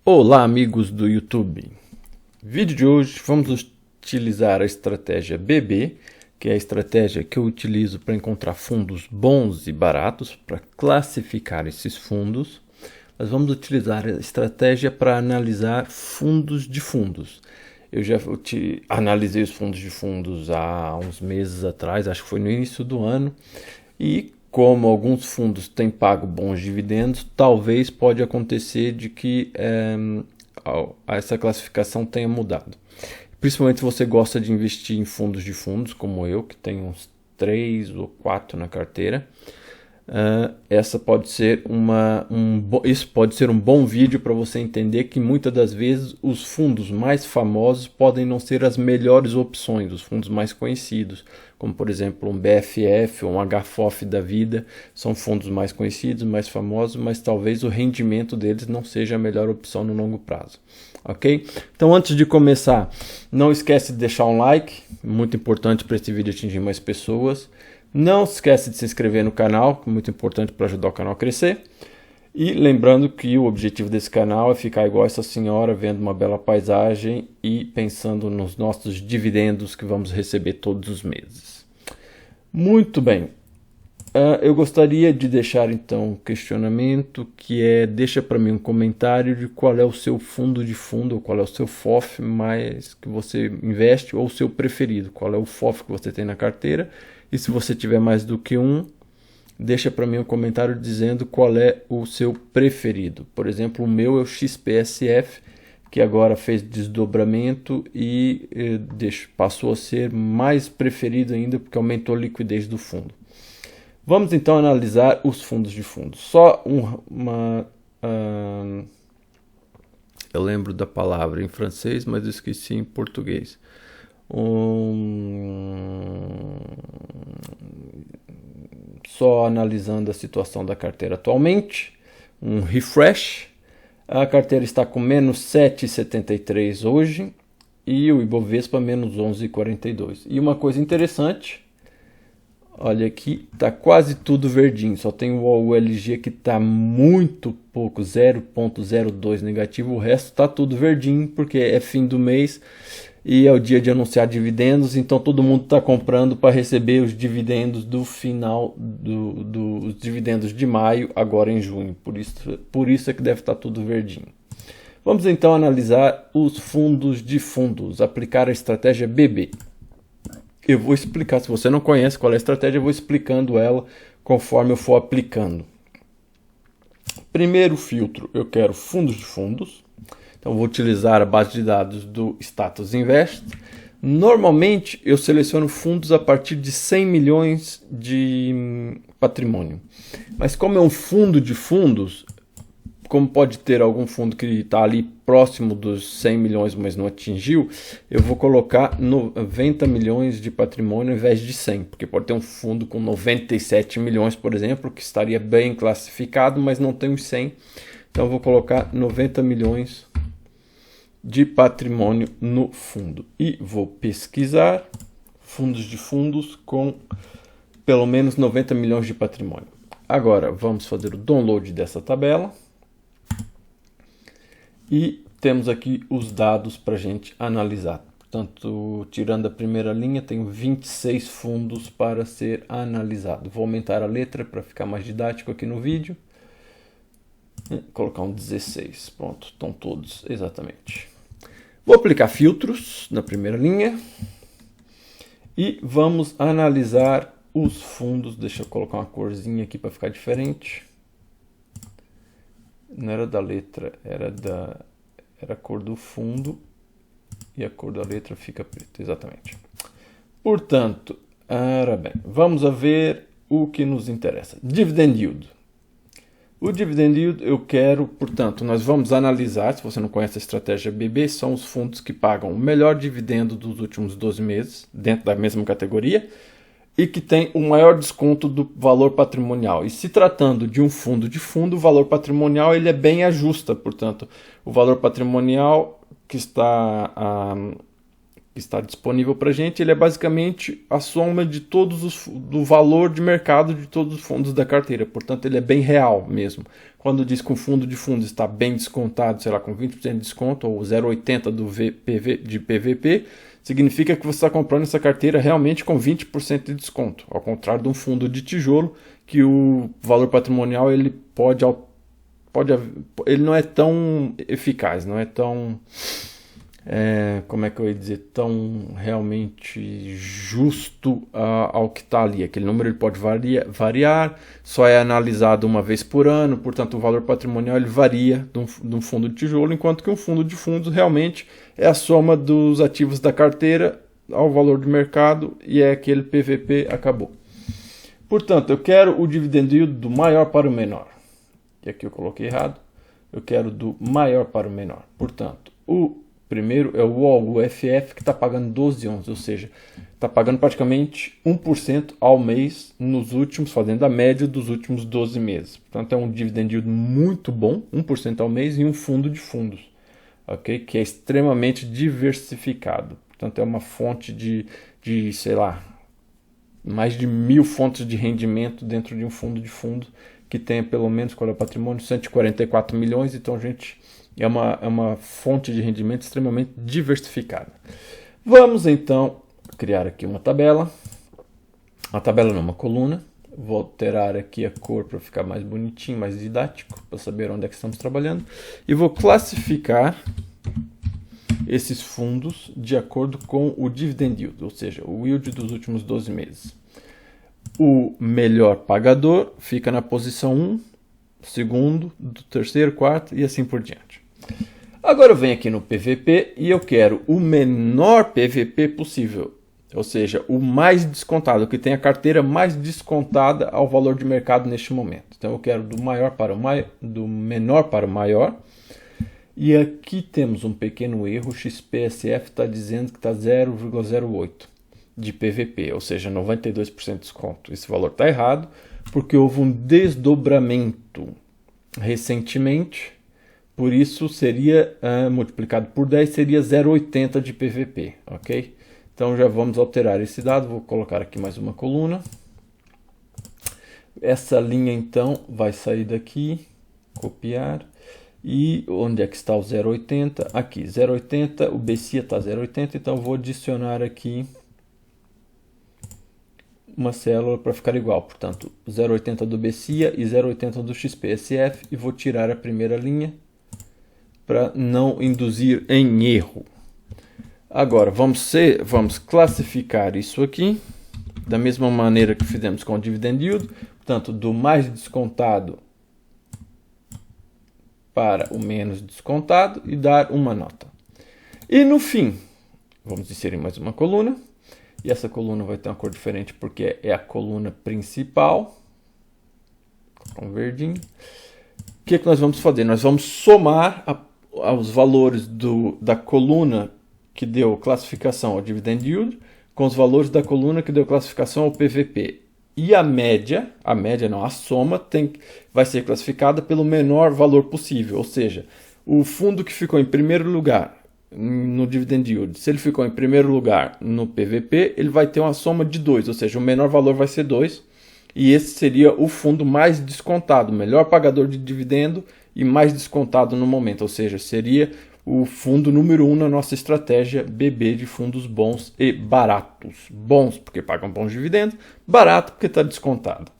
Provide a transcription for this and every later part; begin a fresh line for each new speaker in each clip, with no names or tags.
Olá, amigos do YouTube. Vídeo de hoje vamos utilizar a estratégia BB, que é a estratégia que eu utilizo para encontrar fundos bons e baratos, para classificar esses fundos. Nós vamos utilizar a estratégia para analisar fundos de fundos. Eu já analisei os fundos de fundos há uns meses atrás, acho que foi no início do ano, e como alguns fundos têm pago bons dividendos, talvez pode acontecer de que essa classificação tenha mudado. Principalmente se você gosta de investir em fundos de fundos, como eu, que tenho uns 3 ou 4 na carteira. Essa pode ser isso pode ser um bom vídeo para você entender que muitas das vezes os fundos mais famosos podem não ser as melhores opções, os fundos mais conhecidos, como por exemplo um BFF ou um HFOF da vida, são fundos mais conhecidos, mais famosos, mas talvez o rendimento deles não seja a melhor opção no longo prazo. Ok? Então, antes de começar, não esquece de deixar um like, muito importante para esse vídeo atingir mais pessoas. Não se esquece de se inscrever no canal, muito importante para ajudar o canal a crescer. E lembrando que o objetivo desse canal é ficar igual essa senhora, vendo uma bela paisagem e pensando nos nossos dividendos que vamos receber todos os meses. Muito bem. Eu gostaria de deixar então um questionamento, que é: deixa para mim um comentário de qual é o seu fundo de fundo, ou qual é o seu FOF mais que você investe, ou o seu preferido, qual é o FOF que você tem na carteira. E se você tiver mais do que um, deixa para mim um comentário dizendo qual é o seu preferido. Por exemplo, o meu é o XPSF, que agora fez desdobramento e passou a ser mais preferido ainda porque aumentou a liquidez do fundo. Vamos então analisar os fundos de fundos. Só eu lembro da palavra em francês, mas eu esqueci em português. Só analisando a situação da carteira atualmente, um refresh. A carteira está com menos 7,73 hoje e o Ibovespa menos 11,42. E uma coisa interessante, olha aqui, está quase tudo verdinho, só tem o ULG que está muito pouco, 0,02 negativo, o resto está tudo verdinho porque é fim do mês e é o dia de anunciar dividendos, então todo mundo está comprando para receber os dividendos do final dos dividendos de maio, agora em junho. Por isso é que deve estar tudo verdinho. Vamos então analisar os fundos de fundos, aplicar a estratégia BB. Eu vou explicar, se você não conhece qual é a estratégia, eu vou explicando ela conforme eu for aplicando. Primeiro filtro, eu quero fundos de fundos. Então, vou utilizar a base de dados do Status Invest. Normalmente, eu seleciono fundos a partir de 100 milhões de patrimônio. Mas como é um fundo de fundos, como pode ter algum fundo que está ali próximo dos 100 milhões, mas não atingiu, eu vou colocar 90 milhões de patrimônio ao invés de 100, porque pode ter um fundo com 97 milhões, por exemplo, que estaria bem classificado, mas não tem os 100. Então, eu vou colocar 90 milhões de patrimônio no fundo e vou pesquisar fundos de fundos com pelo menos 90 milhões de patrimônio. Agora vamos fazer o download dessa tabela e temos aqui os dados para a gente analisar. Portanto, tirando a primeira linha, tenho 26 fundos para ser analisado. Vou aumentar a letra para ficar mais didático aqui no vídeo. Colocar um 16, pronto, estão todos exatamente. Vou aplicar filtros na primeira linha e vamos analisar os fundos. Deixa eu colocar uma corzinha aqui para ficar diferente. Não era da letra, era a cor do fundo e a cor da letra fica preta, exatamente. Portanto, bem, vamos ver o que nos interessa. Dividend Yield. O Dividend Yield eu quero, portanto, nós vamos analisar, se você não conhece a estratégia BB, são os fundos que pagam o melhor dividendo dos últimos 12 meses, dentro da mesma categoria, e que tem o maior desconto do valor patrimonial. E se tratando de um fundo de fundo, o valor patrimonial ele é bem ajusta, portanto, o valor patrimonial que está que está disponível para a gente, ele é basicamente a soma de do valor de mercado de todos os fundos da carteira. Portanto, ele é bem real mesmo. Quando diz que o fundo de fundos está bem descontado, sei lá, com 20% de desconto ou 0,80 de PVP, significa que você está comprando essa carteira realmente com 20% de desconto. Ao contrário de um fundo de tijolo, que o valor patrimonial ele ele não é tão eficaz, não é tão... como é que eu ia dizer, tão realmente justo ao que está ali. Aquele número ele pode variar, só é analisado uma vez por ano, portanto o valor patrimonial ele varia de um fundo de tijolo, enquanto que um fundo de fundos realmente é a soma dos ativos da carteira ao valor de mercado e é aquele PVP, acabou. Portanto, eu quero o dividend yield do maior para o menor. E aqui eu coloquei errado. Eu quero do maior para o menor. Portanto, o primeiro é o UFF, que está pagando 12,11, ou seja, está pagando praticamente 1% ao mês fazendo a média dos últimos 12 meses. Portanto, é um dividend yield muito bom, 1% ao mês em um fundo de fundos, okay? Que é extremamente diversificado. Portanto, é uma fonte de sei lá, mais de 1.000 fontes de rendimento dentro de um fundo de fundos que tenha pelo menos, qual é o patrimônio? 144 milhões, então a gente... É uma fonte de rendimento extremamente diversificada. Vamos então criar aqui uma tabela. Uma tabela não, uma coluna. Vou alterar aqui a cor para ficar mais bonitinho, mais didático, para saber onde é que estamos trabalhando. E vou classificar esses fundos de acordo com o dividend yield, ou seja, o yield dos últimos 12 meses. O melhor pagador fica na posição 1, segundo, do terceiro, quarto e assim por diante. Agora eu venho aqui no PVP e eu quero o menor PVP possível, ou seja, o mais descontado, que tem a carteira mais descontada ao valor de mercado neste momento. Então eu quero do menor para o maior. E aqui temos um pequeno erro, o XPSF está dizendo que está 0,08 de PVP, ou seja, 92% de desconto. Esse valor está errado, porque houve um desdobramento recentemente, por isso seria multiplicado por 10, seria 0,80 de PVP, ok? Então já vamos alterar esse dado, vou colocar aqui mais uma coluna. Essa linha então vai sair daqui, copiar, e onde é que está o 0,80? Aqui, 0,80, o BCIA está 0,80, então vou adicionar aqui uma célula para ficar igual, portanto 0,80 do BCIA e 0,80 do XPSF, e vou tirar a primeira linha para não induzir em erro. Agora vamos classificar isso aqui da mesma maneira que fizemos com o dividend yield, portanto do mais descontado para o menos descontado e dar uma nota. E no fim, vamos inserir mais uma coluna. E essa coluna vai ter uma cor diferente porque é a coluna principal. Com verdinho. O que nós vamos fazer? Nós vamos somar os valores da coluna que deu classificação ao dividend yield com os valores da coluna que deu classificação ao PVP. E a soma vai ser classificada pelo menor valor possível. Ou seja, o fundo que ficou em primeiro lugar no dividend yield, se ele ficou em primeiro lugar no PVP, ele vai ter uma soma de 2, ou seja, o menor valor vai ser 2, e esse seria o fundo mais descontado, melhor pagador de dividendo e mais descontado no momento, ou seja, seria o fundo número 1 na nossa estratégia BB de fundos bons e baratos. Bons porque pagam bons dividendos, barato porque está descontado.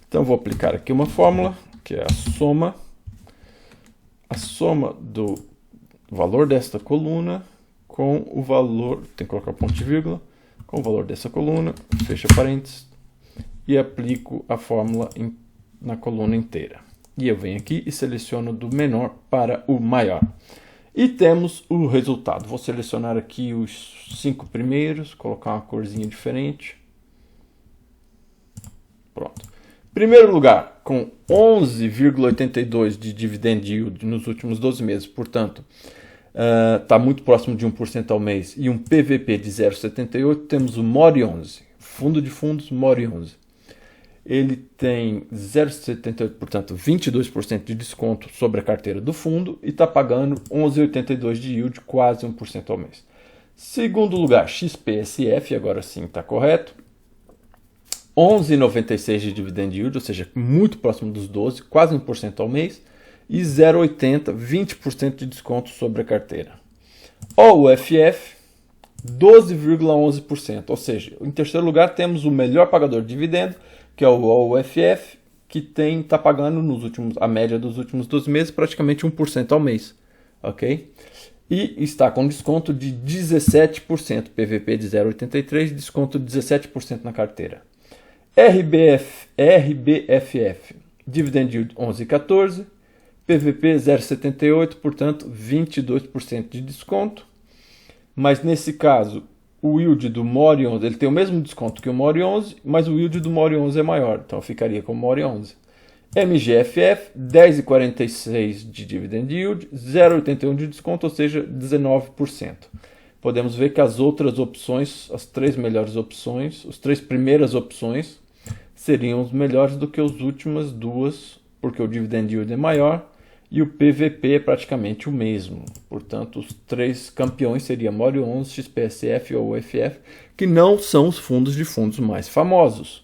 Então vou aplicar aqui uma fórmula, que é a soma do valor desta coluna com o valor, tem que colocar ponto e vírgula, com o valor dessa coluna, fecha parênteses, e aplico a fórmula na coluna inteira. E eu venho aqui e seleciono do menor para o maior. E temos o resultado. Vou selecionar aqui os 5 primeiros, colocar uma corzinha diferente. Pronto. Primeiro lugar, com 11,82 de dividend yield nos últimos 12 meses, portanto, está muito próximo de 1% ao mês, e um PVP de 0,78, temos o Mori 11, fundo de fundos Mori 11. Ele tem 0,78, portanto 22% de desconto sobre a carteira do fundo e está pagando 11,82 de yield, quase 1% ao mês. Segundo lugar, XPSF, agora sim está correto. 11,96 de dividend yield, ou seja, muito próximo dos 12, quase 1% ao mês. E 0,80, 20% de desconto sobre a carteira. OUFF, 12,11%, ou seja, em terceiro lugar temos o melhor pagador de dividendo, que é o OUFF, que está pagando a média dos últimos 12 meses praticamente 1% ao mês, ok? E está com desconto de 17%, PVP de 0,83, desconto de 17% na carteira. RBFF, dividend yield 11,14, PVP 0,78, portanto 22% de desconto. Mas nesse caso, o yield do Mori 11, ele tem o mesmo desconto que o Mori 11, mas o yield do Mori 11 é maior, então eu ficaria com o Mori 11. MGFF, 10,46 de dividend yield, 0,81 de desconto, ou seja, 19%. Podemos ver que as outras opções, as três melhores opções, as três primeiras opções, seriam melhores do que as últimas duas, porque o dividend yield é maior e o PVP é praticamente o mesmo. Portanto, os três campeões seriam Mori 11, XPSF ou UFF, que não são os fundos de fundos mais famosos.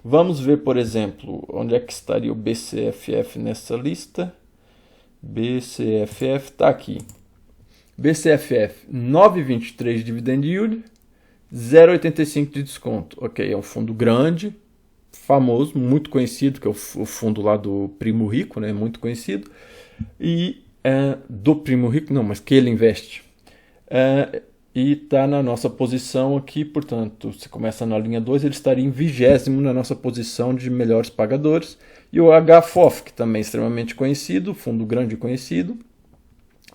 Vamos ver, por exemplo, onde é que estaria o BCFF nessa lista. BCFF está aqui. BCFF 9,23 de dividend yield, 0,85 de desconto. Ok, é um fundo grande, famoso, muito conhecido, que é o fundo lá do Primo Rico, né? Muito conhecido. E do Primo Rico, não, mas que ele investe. E está na nossa posição aqui, portanto, se começa na linha 2, ele estaria em 20º na nossa posição de melhores pagadores. E o HFOF, que também é extremamente conhecido, fundo grande e conhecido,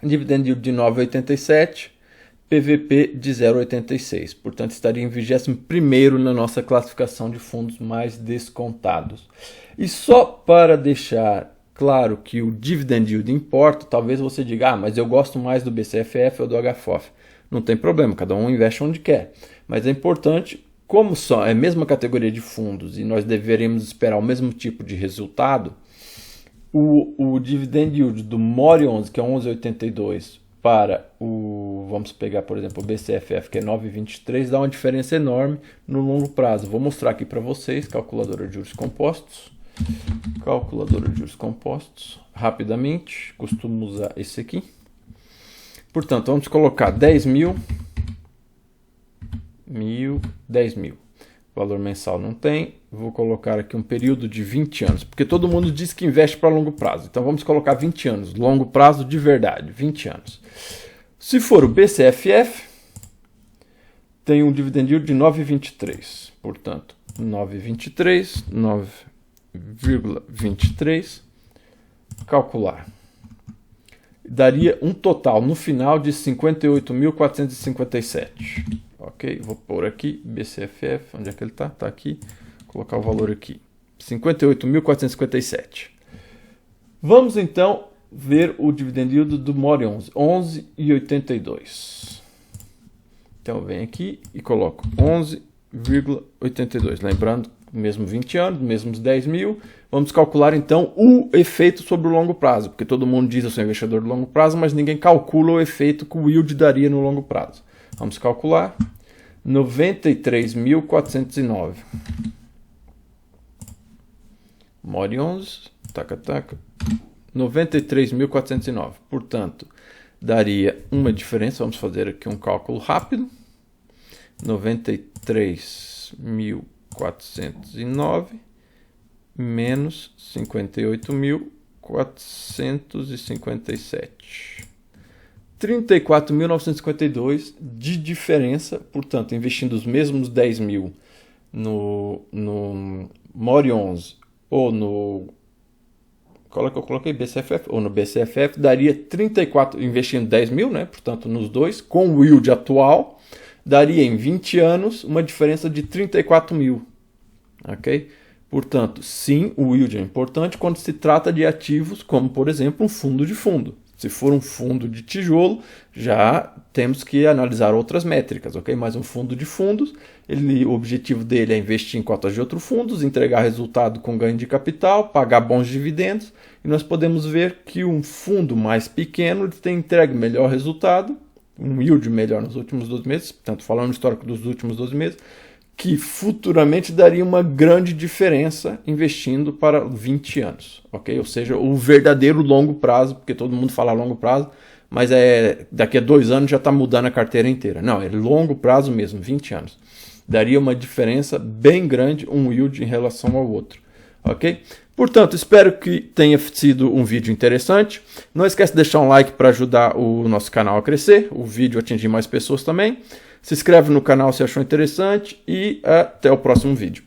dividend yield de 9,87, PVP de 0,86. Portanto, estaria em 21º na nossa classificação de fundos mais descontados. E só para deixar claro que o dividend yield importa, talvez você diga, mas eu gosto mais do BCFF ou do HFOF. Não tem problema, cada um investe onde quer. Mas é importante, como só é a mesma categoria de fundos e nós deveríamos esperar o mesmo tipo de resultado, o dividend yield do Mori 11, que é 11,82, para vamos pegar, por exemplo, o BCFF, que é 9,23, dá uma diferença enorme no longo prazo. Vou mostrar aqui para vocês, calculadora de juros compostos. Calculadora de juros compostos, rapidamente, costumo usar esse aqui. Portanto, vamos colocar 10 mil, 10 mil. Valor mensal não tem. Vou colocar aqui um período de 20 anos, porque todo mundo diz que investe para longo prazo. Então vamos colocar 20 anos, longo prazo de verdade, 20 anos. Se for o BCFF, tem um dividend yield de 9,23. Portanto, 9,23, 9,23, calcular. Daria um total no final de 58.457. Ok, vou pôr aqui BCFF, onde é que ele está? Está aqui, vou colocar o valor aqui, 58.457. Vamos então ver o dividend yield do Mori 11, 11,82. Então eu venho aqui e coloco 11,82, lembrando, mesmo 20 anos, mesmos 10 mil. Vamos calcular então o efeito sobre o longo prazo, porque todo mundo diz que eu sou investidor de longo prazo, mas ninguém calcula o efeito que o yield daria no longo prazo. Vamos calcular 93.409. Mori 11, taca, taca, 93.409. Portanto, daria uma diferença, vamos fazer aqui um cálculo rápido. 93.409 menos 58.457. 34.952 de diferença, portanto, investindo os mesmos 10 mil no Mori 11 ou no... Qual é que eu coloquei? BCFF ou no BCFF, daria 34, investindo 10 mil, né? Portanto, nos dois, com o yield atual, daria em 20 anos uma diferença de 34 mil. Ok? Portanto, sim, o yield é importante quando se trata de ativos como, por exemplo, um fundo de fundo. Se for um fundo de tijolo, já temos que analisar outras métricas, ok? Mas um fundo de fundos, o objetivo dele é investir em cotas de outros fundos, entregar resultado com ganho de capital, pagar bons dividendos, e nós podemos ver que um fundo mais pequeno tem entregue melhor resultado, um yield melhor nos últimos 12 meses, portanto, falando no histórico dos últimos 12 meses, que futuramente daria uma grande diferença investindo para 20 anos, ok? Ou seja, o verdadeiro longo prazo, porque todo mundo fala longo prazo, mas daqui a 2 anos já está mudando a carteira inteira. Não, é longo prazo mesmo, 20 anos. Daria uma diferença bem grande, um yield em relação ao outro, ok? Portanto, espero que tenha sido um vídeo interessante. Não esquece de deixar um like para ajudar o nosso canal a crescer, o vídeo atingir mais pessoas também. Se inscreve no canal se achou interessante e até o próximo vídeo.